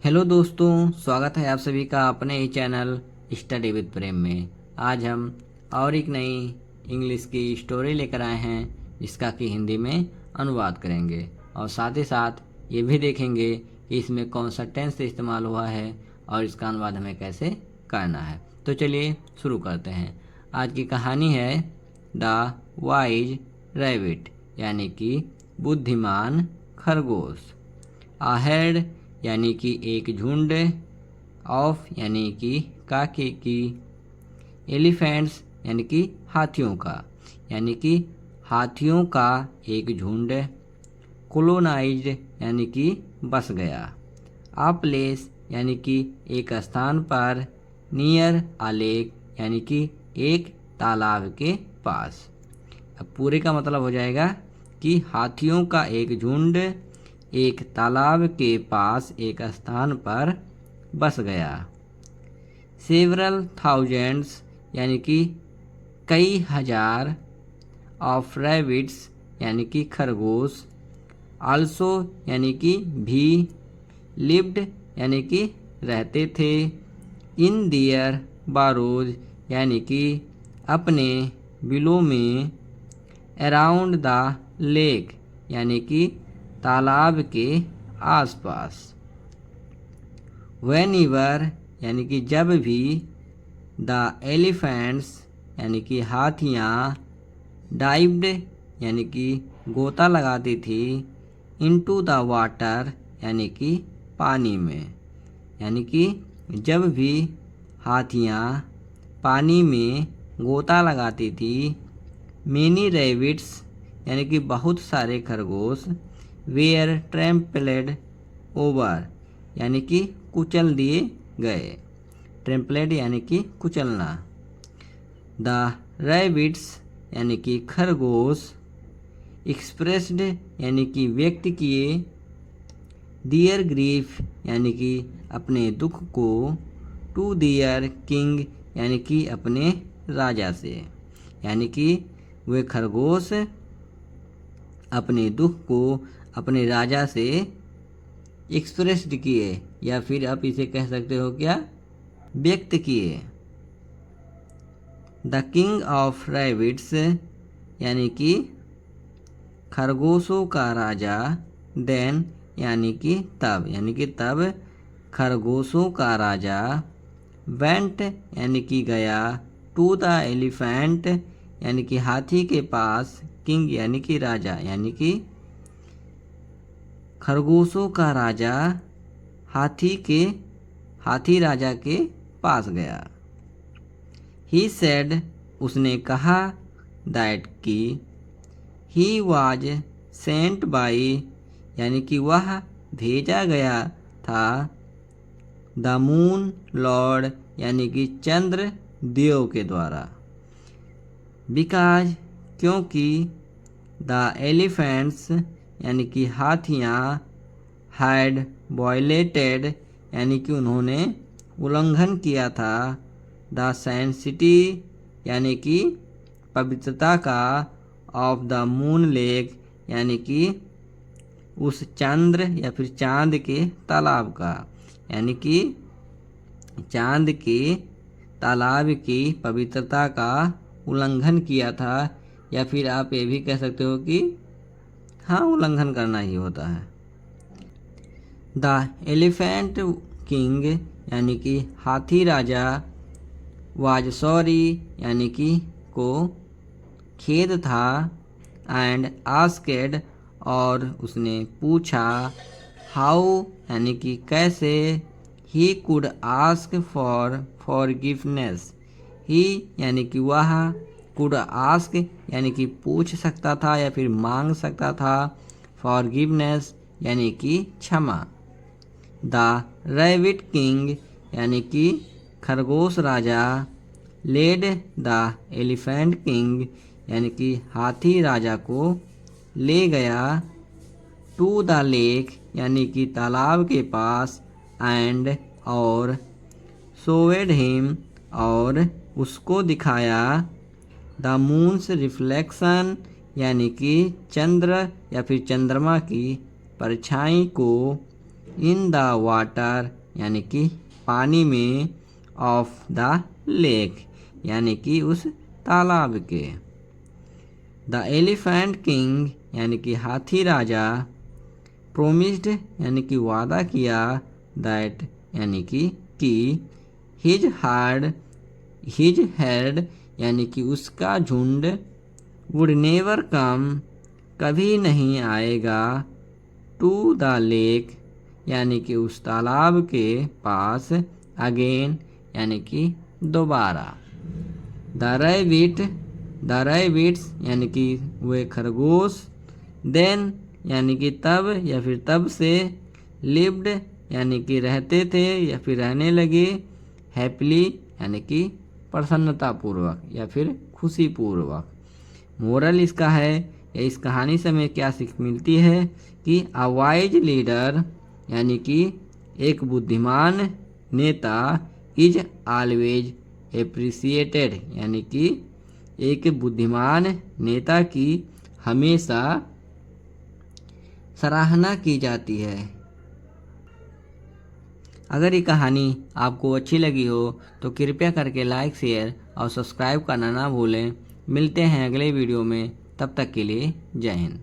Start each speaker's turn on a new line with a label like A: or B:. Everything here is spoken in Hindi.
A: हेलो दोस्तों, स्वागत है आप सभी का अपने ही चैनल स्टडी विद प्रेम में। आज हम और एक नई इंग्लिश की स्टोरी लेकर आए हैं जिसका कि हिंदी में अनुवाद करेंगे और साथ ही साथ ये भी देखेंगे कि इसमें कौन सा टेंस इस्तेमाल हुआ है और इसका अनुवाद हमें कैसे करना है। तो चलिए शुरू करते हैं। आज की कहानी है द वाइज रैबिट, यानी कि बुद्धिमान खरगोश। आहेड यानी कि एक झुंड, ऑफ यानी कि काके की, एलिफेंट्स यानी कि हाथियों का, यानी कि हाथियों का एक झुंड, कोलोनाइज्ड यानी कि बस गया, आ प्लेस यानी कि एक स्थान पर, नियर आ लेक यानी कि एक तालाब के पास। अब पूरे का मतलब हो जाएगा कि हाथियों का एक झुंड एक तालाब के पास एक स्थान पर बस गया। सेवरल थाउजेंड्स यानी कि कई हजार, ऑफ रैबिट्स यानी कि खरगोश, आल्सो यानी कि भी, लिव्ड यानी कि रहते थे, इन दियर बारोज यानी कि अपने बिलों में, अराउंड द लेक यानी कि तालाब के आसपास, व्हेनेवर यानी कि जब भी, द एलिफेंट्स यानी कि हाथियाँ, डाइव्ड यानी कि गोता लगाती थी, इनटू द वाटर यानी कि पानी में, यानी कि जब भी हाथियाँ पानी में गोता लगाती थी, मेनी रैबिट्स यानी कि बहुत सारे खरगोश, वेयर ट्रैम्पलेड ओवर यानी कि कुचल दिए गए, ट्रैम्पलेड यानी कि कुचलना, द रैबिट्स यानी कि खरगोश, एक्सप्रेस्ड यानी कि व्यक्त किए, दियर ग्रीफ यानी कि अपने दुख को, टू दियर किंग यानी कि अपने राजा से, यानी कि वे खरगोश अपने दुख को अपने राजा से एक्सप्रेस्ड किए, या फिर आप इसे कह सकते हो क्या, व्यक्त किए। द किंग ऑफ रैबिट्स यानी कि खरगोशों का राजा, देन यानी कि तब, यानी कि तब खरगोशों का राजा, वेंट यानी कि गया, टू द एलिफेंट यानी कि हाथी के पास, किंग यानी कि राजा, यानी कि खरगोशों का राजा हाथी राजा के पास गया। ही सेड उसने कहा, दैट कि, ही वाज सेंट बाई यानी कि वह भेजा गया था, द मून लॉर्ड यानी कि चंद्र देव के द्वारा, बिकॉज क्योंकि, द एलिफेंट्स यानी कि हाथियाँ, हैड वायलेटेड यानी कि उन्होंने उल्लंघन किया था, द सैंक्टिटी यानी कि पवित्रता का, ऑफ द मून लेक यानी कि उस चंद्र या फिर चांद के तालाब का, यानी कि चांद के तालाब की पवित्रता का उल्लंघन किया था, या फिर आप ये भी कह सकते हो कि हाँ, उल्लंघन करना ही होता है। द एलिफेंट किंग यानी कि हाथी राजा, वाज सॉरी यानी कि को खेद था, एंड आस्केड और उसने पूछा, हाउ यानी कि कैसे, he could ask for forgiveness, he यानी कि वह, कुड आस्क यानी कि पूछ सकता था या फिर मांग सकता था, फॉरगिवनेस यानी कि क्षमा, द रैबिट किंग यानी कि खरगोश राजा, लेड द एलिफेंट किंग यानी कि हाथी राजा को ले गया, टू द लेक यानी कि तालाब के पास, एंड और, शोवेड हिम और उसको दिखाया, द मून्स रिफ्लेक्शन यानी कि चंद्र या फिर चंद्रमा की परछाई को, इन द वाटर यानी कि पानी में, ऑफ द लेक यानी कि उस तालाब के। द एलिफेंट किंग यानी कि हाथी राजा, प्रोमिस्ड यानी कि वादा किया, दैट यानी कि हिज हेड यानी कि उसका झुंड, वुड नेवर कम कभी नहीं आएगा, टू द लेक यानी कि उस तालाब के पास, अगेन यानी कि दोबारा। द रैबिट्स यानी कि वे खरगोश, देन यानी कि तब या फिर तब से, लिव्ड यानी कि रहते थे या फिर रहने लगे, हैप्पीली यानी कि प्रसन्नतापूर्वक या फिर खुशीपूर्वक। मोरल इसका है या इस कहानी से हमें क्या सीख मिलती है कि अ वाइज लीडर यानी कि एक बुद्धिमान नेता, इज ऑलवेज एप्रिसिएटेड यानी कि एक बुद्धिमान नेता की हमेशा सराहना की जाती है। अगर ये कहानी आपको अच्छी लगी हो तो कृपया करके लाइक, शेयर और सब्सक्राइब करना ना भूलें। मिलते हैं अगले वीडियो में, तब तक के लिए जय हिंद।